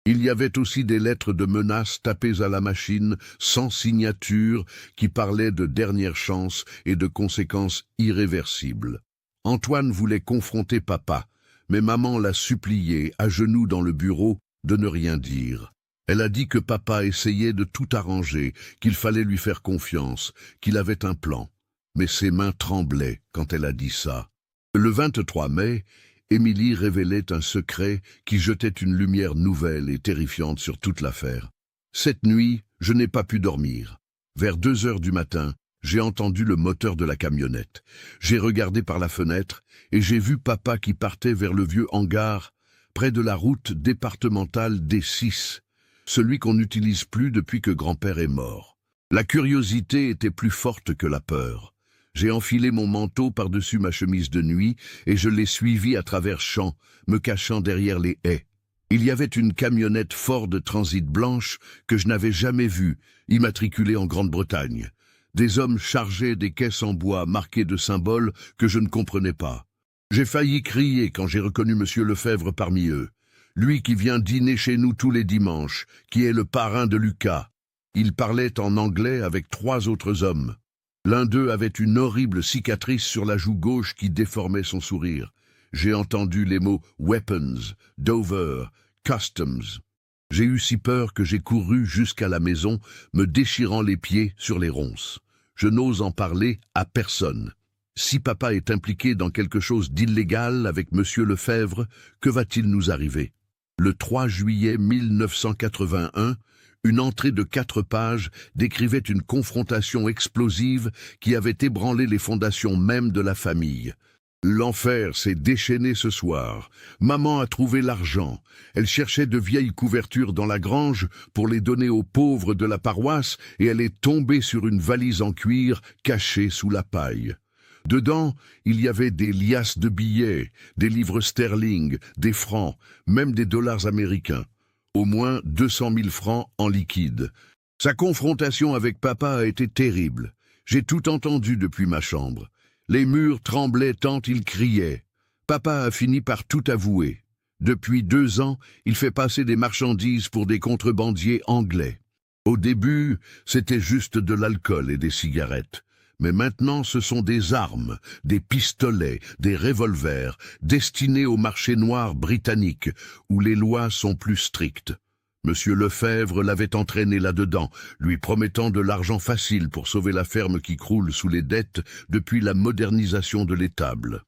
Il y avait aussi des lettres de menaces tapées à la machine, sans signature, qui parlaient de dernière chance et de conséquences irréversibles. Antoine voulait confronter papa, mais maman l'a supplié, à genoux dans le bureau, de ne rien dire. Elle a dit que papa essayait de tout arranger, qu'il fallait lui faire confiance, qu'il avait un plan. Mais ses mains tremblaient quand elle a dit ça. Le 23 mai, Émilie révélait un secret qui jetait une lumière nouvelle et terrifiante sur toute l'affaire. Cette nuit, je n'ai pas pu dormir. Vers 2 heures du matin, j'ai entendu le moteur de la camionnette. J'ai regardé par la fenêtre et j'ai vu papa qui partait vers le vieux hangar, près de la route départementale D6, celui qu'on n'utilise plus depuis que grand-père est mort. La curiosité était plus forte que la peur. J'ai enfilé mon manteau par-dessus ma chemise de nuit et je l'ai suivi à travers champs, me cachant derrière les haies. Il y avait une camionnette Ford Transit blanche que je n'avais jamais vue, immatriculée en Grande-Bretagne. Des hommes chargeaient des caisses en bois marquées de symboles que je ne comprenais pas. J'ai failli crier quand j'ai reconnu Monsieur Lefebvre parmi eux. Lui qui vient dîner chez nous tous les dimanches, qui est le parrain de Lucas. Il parlait en anglais avec 3 autres hommes. L'un d'eux avait une horrible cicatrice sur la joue gauche qui déformait son sourire. J'ai entendu les mots « weapons »,« Dover »,« customs ». J'ai eu si peur que j'ai couru jusqu'à la maison, me déchirant les pieds sur les ronces. Je n'ose en parler à personne. Si papa est impliqué dans quelque chose d'illégal avec Monsieur Lefebvre, que va-t-il nous arriver? Le 3 juillet 1981, une entrée de 4 pages décrivait une confrontation explosive qui avait ébranlé les fondations mêmes de la famille. L'enfer s'est déchaîné ce soir. Maman a trouvé l'argent. Elle cherchait de vieilles couvertures dans la grange pour les donner aux pauvres de la paroisse et elle est tombée sur une valise en cuir cachée sous la paille. Dedans, il y avait des liasses de billets, des livres sterling, des francs, même des dollars américains. Au moins 200 000 francs en liquide. Sa confrontation avec papa a été terrible. J'ai tout entendu depuis ma chambre. Les murs tremblaient tant il criait. Papa a fini par tout avouer. Depuis 2 ans, il fait passer des marchandises pour des contrebandiers anglais. Au début, c'était juste de l'alcool et des cigarettes. Mais maintenant, ce sont des armes, des pistolets, des revolvers, destinés au marché noir britannique, où les lois sont plus strictes. Monsieur Lefebvre l'avait entraîné là-dedans, lui promettant de l'argent facile pour sauver la ferme qui croule sous les dettes depuis la modernisation de l'étable.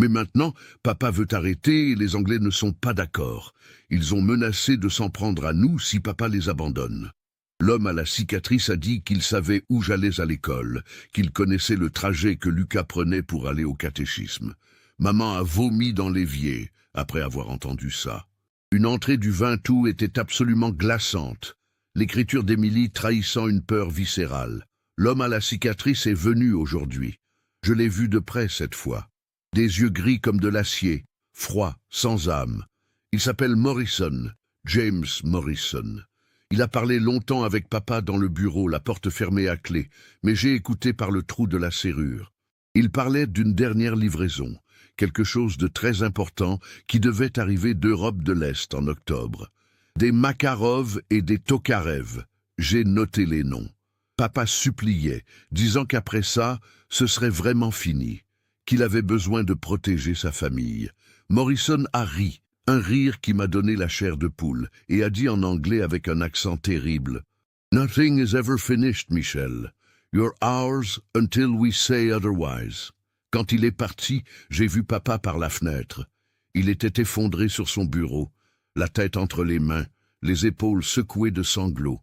Mais maintenant, papa veut arrêter et les Anglais ne sont pas d'accord. Ils ont menacé de s'en prendre à nous si papa les abandonne. L'homme à la cicatrice a dit qu'il savait où j'allais à l'école, qu'il connaissait le trajet que Lucas prenait pour aller au catéchisme. Maman a vomi dans l'évier après avoir entendu ça. Une entrée du 20 août était absolument glaçante, l'écriture d'Émilie trahissant une peur viscérale. L'homme à la cicatrice est venu aujourd'hui. Je l'ai vu de près cette fois. Des yeux gris comme de l'acier, froid, sans âme. Il s'appelle Morrison, James Morrison. Il a parlé longtemps avec papa dans le bureau, la porte fermée à clé, mais j'ai écouté par le trou de la serrure. Il parlait d'une dernière livraison, quelque chose de très important qui devait arriver d'Europe de l'Est en octobre. Des Makarov et des Tokarev, j'ai noté les noms. Papa suppliait, disant qu'après ça, ce serait vraiment fini, qu'il avait besoin de protéger sa famille. Morrison a ri, un rire qui m'a donné la chair de poule, et a dit en anglais avec un accent terrible, « Nothing is ever finished, Michel. You're ours until we say otherwise. » Quand il est parti, j'ai vu papa par la fenêtre. Il était effondré sur son bureau, la tête entre les mains, les épaules secouées de sanglots.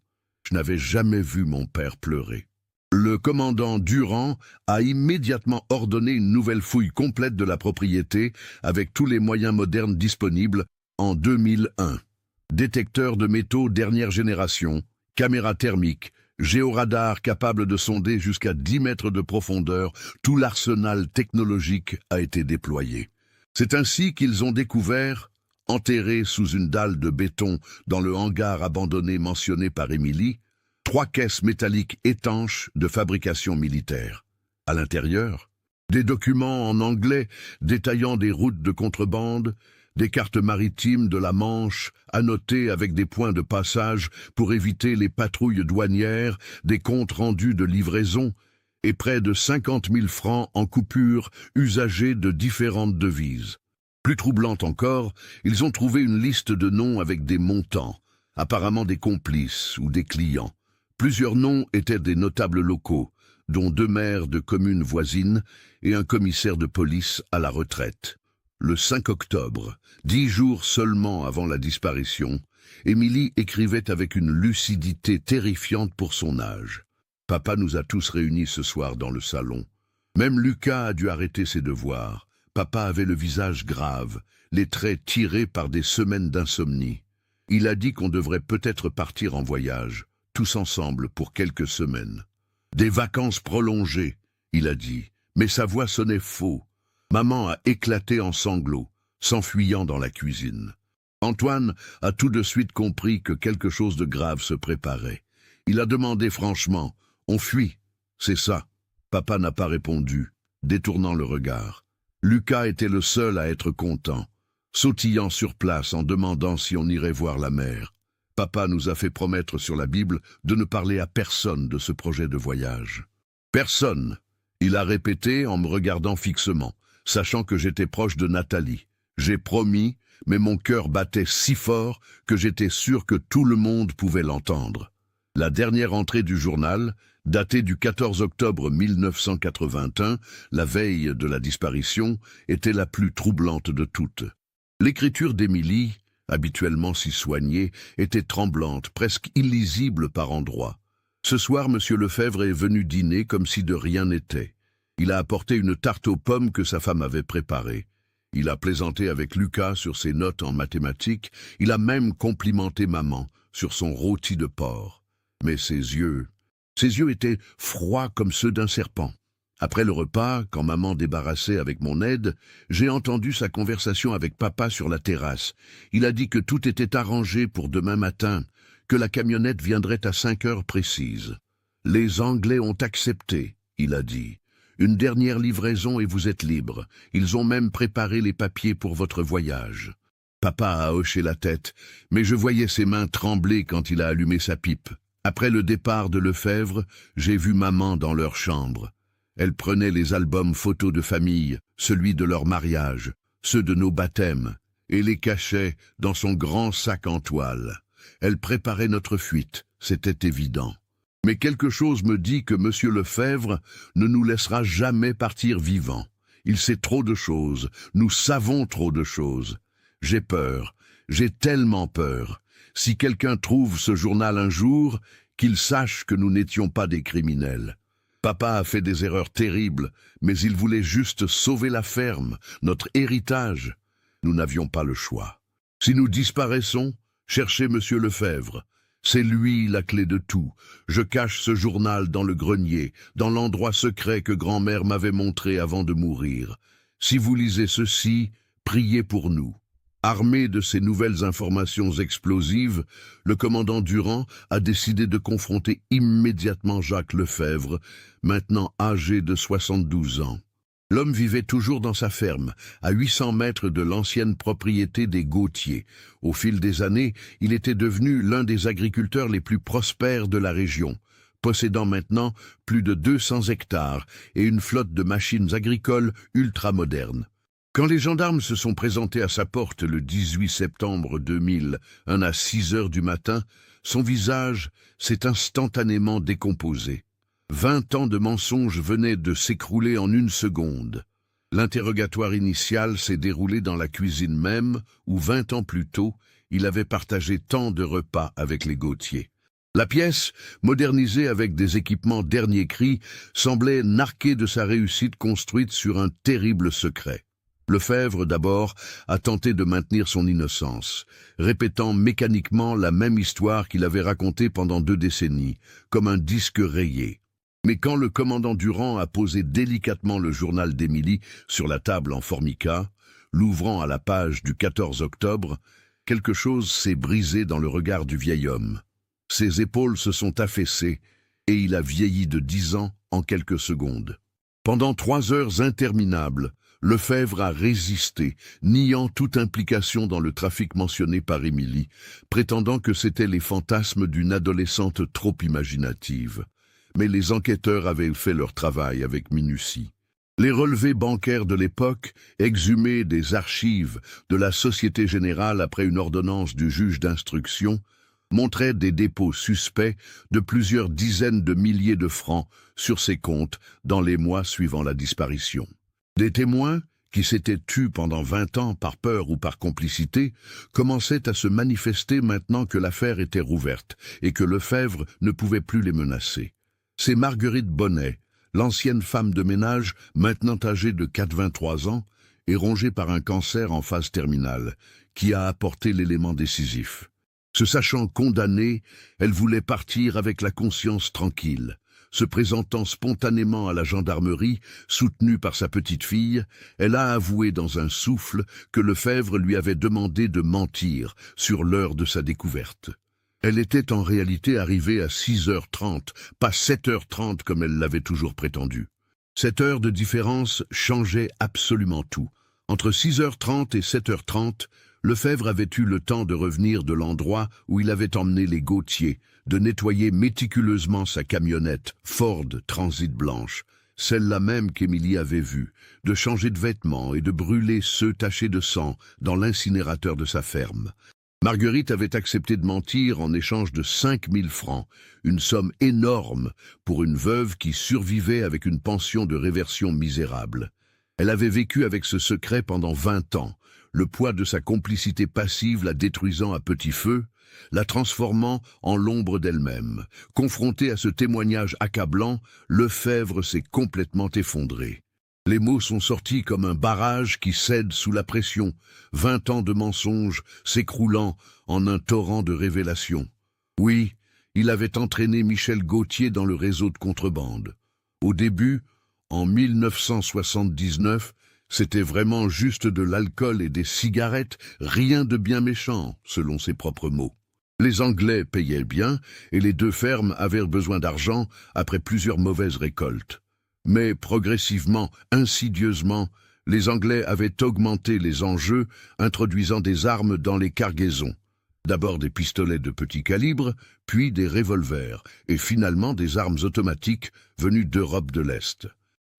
Je n'avais jamais vu mon père pleurer. Le commandant Durand a immédiatement ordonné une nouvelle fouille complète de la propriété avec tous les moyens modernes disponibles en 2001. Détecteurs de métaux dernière génération, caméras thermiques, géoradar capable de sonder jusqu'à 10 mètres de profondeur, tout l'arsenal technologique a été déployé. C'est ainsi qu'ils ont découvert, enterré sous une dalle de béton dans le hangar abandonné mentionné par Émilie, 3 caisses métalliques étanches de fabrication militaire. À l'intérieur, des documents en anglais détaillant des routes de contrebande, des cartes maritimes de la Manche annotées avec des points de passage pour éviter les patrouilles douanières, des comptes rendus de livraison et près de 50 000 francs en coupures usagées de différentes devises. Plus troublant encore, ils ont trouvé une liste de noms avec des montants, apparemment des complices ou des clients. Plusieurs noms étaient des notables locaux, dont 2 maires de communes voisines et un commissaire de police à la retraite. Le 5 octobre, 10 jours seulement avant la disparition, Émilie écrivait avec une lucidité terrifiante pour son âge. Papa nous a tous réunis ce soir dans le salon. Même Lucas a dû arrêter ses devoirs. Papa avait le visage grave, les traits tirés par des semaines d'insomnie. Il a dit qu'on devrait peut-être partir en voyage, tous ensemble pour quelques semaines. Des vacances prolongées, il a dit, mais sa voix sonnait faux. Maman a éclaté en sanglots, s'enfuyant dans la cuisine. Antoine a tout de suite compris que quelque chose de grave se préparait. Il a demandé franchement, « On fuit, c'est ça ?» Papa n'a pas répondu, détournant le regard. Lucas était le seul à être content, sautillant sur place en demandant si on irait voir la mer. Papa nous a fait promettre sur la Bible de ne parler à personne de ce projet de voyage. Personne, il a répété en me regardant fixement, sachant que j'étais proche de Nathalie. J'ai promis, mais mon cœur battait si fort que j'étais sûr que tout le monde pouvait l'entendre. La dernière entrée du journal, datée du 14 octobre 1981, la veille de la disparition, était la plus troublante de toutes. L'écriture d'Émilie, habituellement si soignée, était tremblante, presque illisible par endroits. Ce soir, Monsieur Lefebvre est venu dîner comme si de rien n'était. Il a apporté une tarte aux pommes que sa femme avait préparée. Il a plaisanté avec Lucas sur ses notes en mathématiques. Il a même complimenté maman sur son rôti de porc. Mais ses yeux étaient froids comme ceux d'un serpent. Après le repas, quand maman débarrassait avec mon aide, j'ai entendu sa conversation avec papa sur la terrasse. Il a dit que tout était arrangé pour demain matin, que la camionnette viendrait à 5 heures précises. Les Anglais ont accepté, il a dit. Une dernière livraison et vous êtes libre. Ils ont même préparé les papiers pour votre voyage. Papa a hoché la tête, mais je voyais ses mains trembler quand il a allumé sa pipe. Après le départ de Lefebvre, j'ai vu maman dans leur chambre. Elle prenait les albums photos de famille, celui de leur mariage, ceux de nos baptêmes, et les cachait dans son grand sac en toile. Elle préparait notre fuite, c'était évident. Mais quelque chose me dit que Monsieur Lefebvre ne nous laissera jamais partir vivants. Il sait trop de choses, nous savons trop de choses. J'ai peur, j'ai tellement peur. Si quelqu'un trouve ce journal un jour, qu'il sache que nous n'étions pas des criminels. Papa a fait des erreurs terribles, mais il voulait juste sauver la ferme, notre héritage. Nous n'avions pas le choix. Si nous disparaissons, cherchez Monsieur Lefebvre. C'est lui la clé de tout. Je cache ce journal dans le grenier, dans l'endroit secret que grand-mère m'avait montré avant de mourir. Si vous lisez ceci, priez pour nous. Armé de ces nouvelles informations explosives, le commandant Durand a décidé de confronter immédiatement Jacques Lefebvre, maintenant âgé de 72 ans. L'homme vivait toujours dans sa ferme, à 800 mètres de l'ancienne propriété des Gauthier. Au fil des années, il était devenu l'un des agriculteurs les plus prospères de la région, possédant maintenant plus de 200 hectares et une flotte de machines agricoles ultramodernes. Quand les gendarmes se sont présentés à sa porte le 18 septembre 2000, à 6 heures du matin, son visage s'est instantanément décomposé. 20 ans de mensonges venaient de s'écrouler en une seconde. L'interrogatoire initial s'est déroulé dans la cuisine même, où 20 ans plus tôt, il avait partagé tant de repas avec les Gauthier. La pièce, modernisée avec des équipements dernier cri, semblait narquée de sa réussite construite sur un terrible secret. Lefebvre, d'abord, a tenté de maintenir son innocence, répétant mécaniquement la même histoire qu'il avait racontée pendant 2 décennies, comme un disque rayé. Mais quand le commandant Durand a posé délicatement le journal d'Émilie sur la table en formica, l'ouvrant à la page du 14 octobre, quelque chose s'est brisé dans le regard du vieil homme. Ses épaules se sont affaissées et il a vieilli de 10 ans en quelques secondes. Pendant 3 heures interminables, Lefebvre a résisté, niant toute implication dans le trafic mentionné par Émilie, prétendant que c'étaient les fantasmes d'une adolescente trop imaginative. Mais les enquêteurs avaient fait leur travail avec minutie. Les relevés bancaires de l'époque, exhumés des archives de la Société Générale après une ordonnance du juge d'instruction, montraient des dépôts suspects de plusieurs dizaines de milliers de francs sur ses comptes dans les mois suivant la disparition. Des témoins, qui s'étaient tus pendant 20 ans par peur ou par complicité, commençaient à se manifester maintenant que l'affaire était rouverte et que Lefebvre ne pouvait plus les menacer. C'est Marguerite Bonnet, l'ancienne femme de ménage, maintenant âgée de 83 ans et rongée par un cancer en phase terminale, qui a apporté l'élément décisif. Se sachant condamnée, elle voulait partir avec la conscience tranquille. Se présentant spontanément à la gendarmerie, soutenue par sa petite-fille, elle a avoué dans un souffle que Lefebvre lui avait demandé de mentir sur l'heure de sa découverte. Elle était en réalité arrivée à 6h30, pas 7h30 comme elle l'avait toujours prétendu. Cette heure de différence changeait absolument tout. Entre 6h30 et 7h30, Lefebvre avait eu le temps de revenir de l'endroit où il avait emmené les Gauthier, de nettoyer méticuleusement sa camionnette Ford Transit blanche, celle-là même qu'Émilie avait vue, de changer de vêtements et de brûler ceux tachés de sang dans l'incinérateur de sa ferme. Marguerite avait accepté de mentir en échange de 5000 francs, une somme énorme pour une veuve qui survivait avec une pension de réversion misérable. Elle avait vécu avec ce secret pendant 20 ans, le poids de sa complicité passive la détruisant à petit feu, la transformant en l'ombre d'elle-même. Confronté à ce témoignage accablant, Lefebvre s'est complètement effondré. Les mots sont sortis comme un barrage qui cède sous la pression, 20 ans de mensonges s'écroulant en un torrent de révélations. Oui, il avait entraîné Michel Gauthier dans le réseau de contrebande. Au début, en 1979, c'était vraiment juste de l'alcool et des cigarettes, rien de bien méchant, selon ses propres mots. Les Anglais payaient bien et les 2 fermes avaient besoin d'argent après plusieurs mauvaises récoltes. Mais progressivement, insidieusement, Les Anglais avaient augmenté les enjeux, introduisant des armes dans les cargaisons. D'abord des pistolets de petit calibre, puis des revolvers, et finalement des armes automatiques venues d'Europe de l'Est.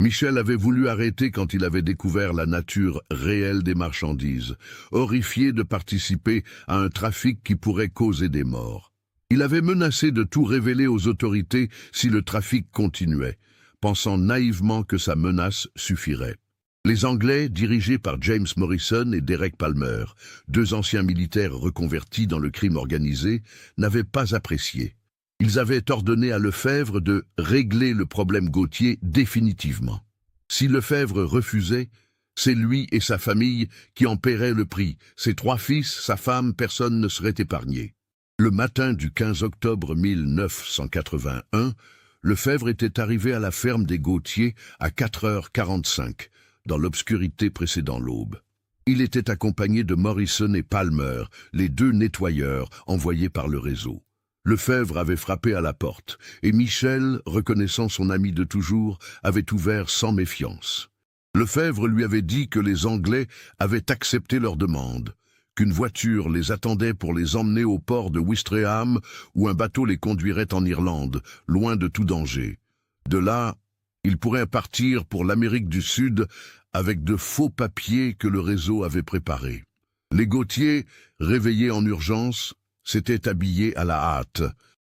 Michel avait voulu arrêter quand il avait découvert la nature réelle des marchandises, horrifié de participer à un trafic qui pourrait causer des morts. Il avait menacé de tout révéler aux autorités si le trafic continuait, pensant naïvement que sa menace suffirait. Les Anglais, dirigés par James Morrison et Derek Palmer, deux anciens militaires reconvertis dans le crime organisé, n'avaient pas apprécié. Ils avaient ordonné à Lefebvre de régler le problème Gauthier définitivement. Si Lefebvre refusait, c'est lui et sa famille qui en paieraient le prix. Ses 3 fils, sa femme, personne ne serait épargné. Le matin du 15 octobre 1981, Lefebvre était arrivé à la ferme des Gauthier à 4h45, dans l'obscurité précédant l'aube. Il était accompagné de Morrison et Palmer, les 2 nettoyeurs envoyés par le réseau. Lefebvre avait frappé à la porte, et Michel, reconnaissant son ami de toujours, avait ouvert sans méfiance. Lefebvre lui avait dit que les Anglais avaient accepté leur demande, qu'une voiture les attendait pour les emmener au port de Ouistreham, où un bateau les conduirait en Irlande, loin de tout danger. De là, ils pourraient partir pour l'Amérique du Sud avec de faux papiers que le réseau avait préparés. Les Gauthier, réveillés en urgence, s'étaient habillés à la hâte.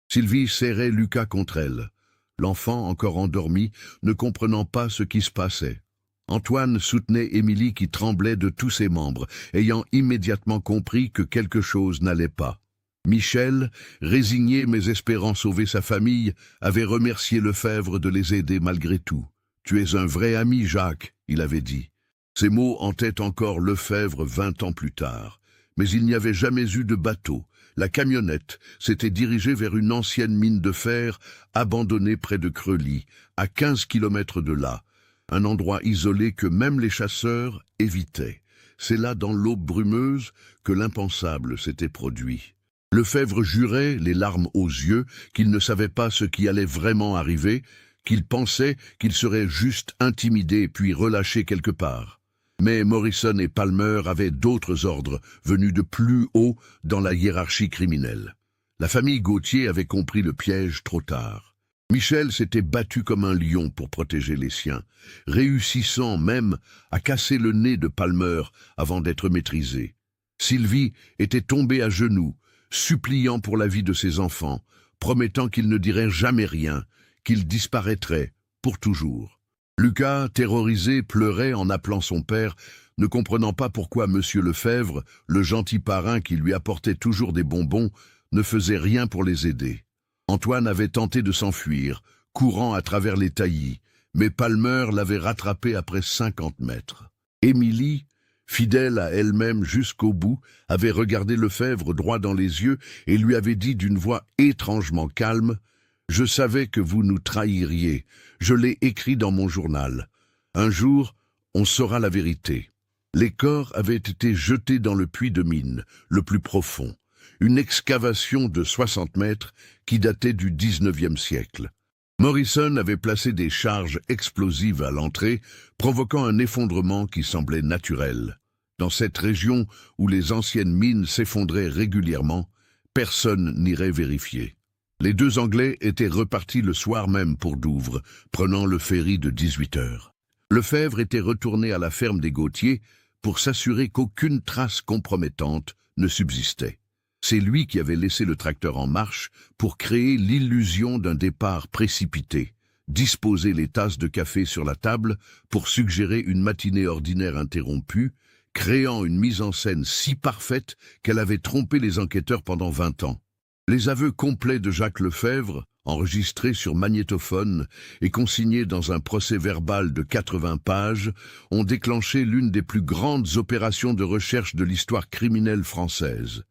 Sylvie serrait Lucas contre elle. L'enfant, encore endormi, ne comprenant pas ce qui se passait. Antoine soutenait Émilie qui tremblait de tous ses membres, ayant immédiatement compris que quelque chose n'allait pas. Michel, résigné mais espérant sauver sa famille, avait remercié Lefebvre de les aider malgré tout. « Tu es un vrai ami, Jacques », il avait dit. Ces mots hantaient encore Lefebvre 20 ans plus tard. Mais il n'y avait jamais eu de bateau. La camionnette s'était dirigée vers une ancienne mine de fer abandonnée près de Creully, à 15 kilomètres de là, un endroit isolé que même les chasseurs évitaient. C'est là, dans l'aube brumeuse, que l'impensable s'était produit. Lefebvre jurait, les larmes aux yeux, qu'il ne savait pas ce qui allait vraiment arriver, qu'il pensait qu'il serait juste intimidé puis relâché quelque part. Mais Morrison et Palmer avaient d'autres ordres, venus de plus haut dans la hiérarchie criminelle. La famille Gauthier avait compris le piège trop tard. Michel s'était battu comme un lion pour protéger les siens, réussissant même à casser le nez de Palmer avant d'être maîtrisé. Sylvie était tombée à genoux, suppliant pour la vie de ses enfants, promettant qu'il ne dirait jamais rien, qu'il disparaîtrait pour toujours. Lucas, terrorisé, pleurait en appelant son père, ne comprenant pas pourquoi M. Lefebvre, le gentil parrain qui lui apportait toujours des bonbons, ne faisait rien pour les aider. Antoine avait tenté de s'enfuir, courant à travers les taillis, mais Palmer l'avait rattrapé après 50 mètres. Émilie, fidèle à elle-même jusqu'au bout, avait regardé Lefebvre droit dans les yeux et lui avait dit d'une voix étrangement calme « Je savais que vous nous trahiriez, je l'ai écrit dans mon journal. Un jour, on saura la vérité. » Les corps avaient été jetés dans le puits de mine, le plus profond, une excavation de 60 mètres qui datait du 19e siècle. Morrison avait placé des charges explosives à l'entrée, provoquant un effondrement qui semblait naturel. Dans cette région où les anciennes mines s'effondraient régulièrement, personne n'irait vérifier. Les 2 Anglais étaient repartis le soir même pour Douvres, prenant le ferry de 18 heures. Lefebvre était retourné à la ferme des Gauthier pour s'assurer qu'aucune trace compromettante ne subsistait. C'est lui qui avait laissé le tracteur en marche pour créer l'illusion d'un départ précipité, disposer les tasses de café sur la table pour suggérer une matinée ordinaire interrompue, créant une mise en scène si parfaite qu'elle avait trompé les enquêteurs pendant 20 ans. Les aveux complets de Jacques Lefebvre, enregistrés sur magnétophone et consignés dans un procès-verbal de 80 pages, ont déclenché l'une des plus grandes opérations de recherche de l'histoire criminelle française.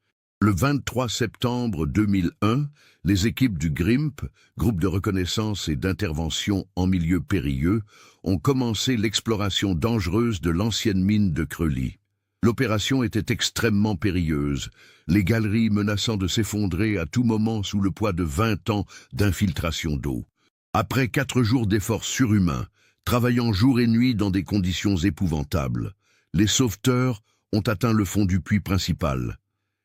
Le 23 septembre 2001, les équipes du GRIMP, groupe de reconnaissance et d'intervention en milieu périlleux, ont commencé l'exploration dangereuse de l'ancienne mine de Creully. L'opération était extrêmement périlleuse, les galeries menaçant de s'effondrer à tout moment sous le poids de 20 ans d'infiltration d'eau. Après 4 jours d'efforts surhumains, travaillant jour et nuit dans des conditions épouvantables. Les sauveteurs ont atteint le fond du puits principal.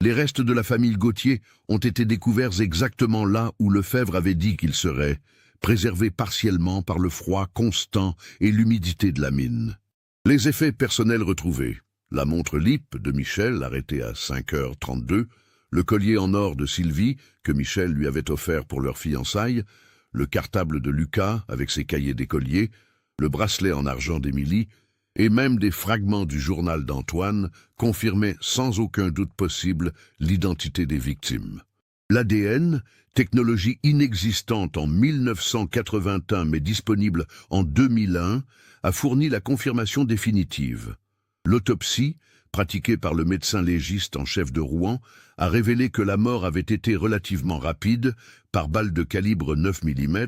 Les restes de la famille Gauthier ont été découverts exactement là où Lefebvre avait dit qu'ils seraient, préservés partiellement par le froid constant et l'humidité de la mine. Les effets personnels retrouvés. La montre Lippe de Michel, arrêtée à 5h32, le collier en or de Sylvie, que Michel lui avait offert pour leur fiançailles, le cartable de Lucas avec ses cahiers d'écolier, le bracelet en argent d'Émilie, et même des fragments du journal d'Antoine confirmaient sans aucun doute possible l'identité des victimes. L'ADN, technologie inexistante en 1981 mais disponible en 2001, a fourni la confirmation définitive. L'autopsie, pratiquée par le médecin légiste en chef de Rouen, a révélé que la mort avait été relativement rapide, par balles de calibre 9 mm,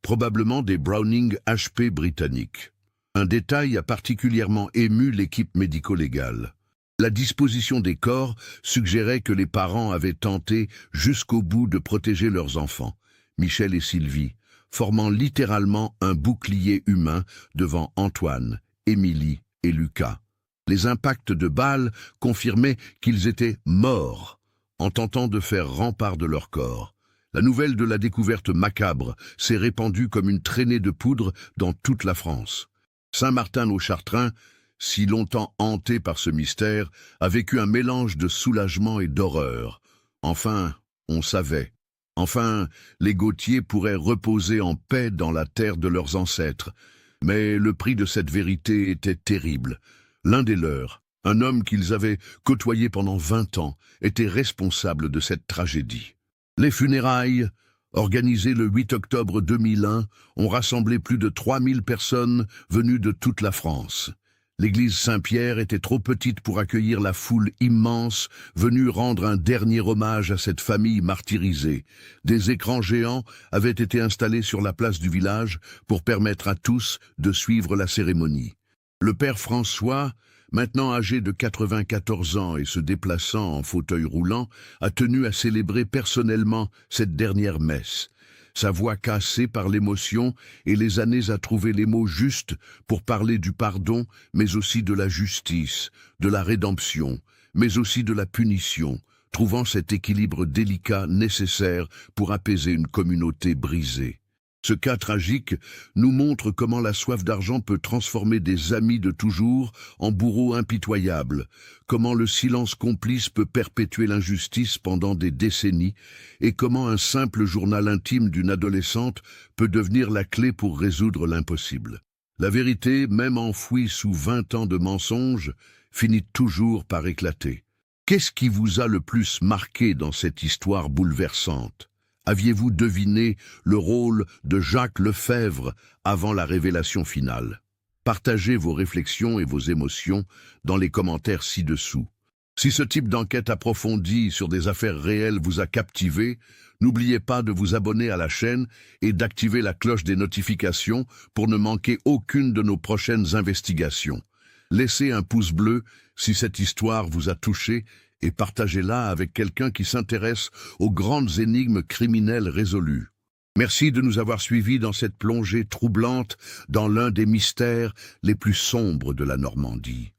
probablement des Browning HP britanniques. Un détail a particulièrement ému l'équipe médico-légale. La disposition des corps suggérait que les parents avaient tenté jusqu'au bout de protéger leurs enfants, Michel et Sylvie, formant littéralement un bouclier humain devant Antoine, Émilie et Lucas. Les impacts de balles confirmaient qu'ils étaient morts en tentant de faire rempart de leur corps. La nouvelle de la découverte macabre s'est répandue comme une traînée de poudre dans toute la France. Saint-Martin-aux-Chartrains, si longtemps hanté par ce mystère, a vécu un mélange de soulagement et d'horreur. Enfin, on savait. Enfin, les Gauthier pourraient reposer en paix dans la terre de leurs ancêtres. Mais le prix de cette vérité était terrible. L'un des leurs, un homme qu'ils avaient côtoyé pendant 20 ans, était responsable de cette tragédie. Les funérailles, organisées le 8 octobre 2001, ont rassemblé plus de 3000 personnes venues de toute la France. L'église Saint-Pierre était trop petite pour accueillir la foule immense venue rendre un dernier hommage à cette famille martyrisée. Des écrans géants avaient été installés sur la place du village pour permettre à tous de suivre la cérémonie. Le père François, maintenant âgé de 94 ans et se déplaçant en fauteuil roulant, a tenu à célébrer personnellement cette dernière messe. Sa voix cassée par l'émotion et les années à trouver les mots justes pour parler du pardon, mais aussi de la justice, de la rédemption, mais aussi de la punition, trouvant cet équilibre délicat nécessaire pour apaiser une communauté brisée. Ce cas tragique nous montre comment la soif d'argent peut transformer des amis de toujours en bourreaux impitoyables, comment le silence complice peut perpétuer l'injustice pendant des décennies, et comment un simple journal intime d'une adolescente peut devenir la clé pour résoudre l'impossible. La vérité, même enfouie sous 20 ans de mensonges, finit toujours par éclater. Qu'est-ce qui vous a le plus marqué dans cette histoire bouleversante ? Aviez-vous deviné le rôle de Jacques Lefebvre avant la révélation finale? Partagez vos réflexions et vos émotions dans les commentaires ci-dessous. Si ce type d'enquête approfondie sur des affaires réelles vous a captivé, n'oubliez pas de vous abonner à la chaîne et d'activer la cloche des notifications pour ne manquer aucune de nos prochaines investigations. Laissez un pouce bleu si cette histoire vous a touché et partagez-la avec quelqu'un qui s'intéresse aux grandes énigmes criminelles résolues. Merci de nous avoir suivis dans cette plongée troublante dans l'un des mystères les plus sombres de la Normandie.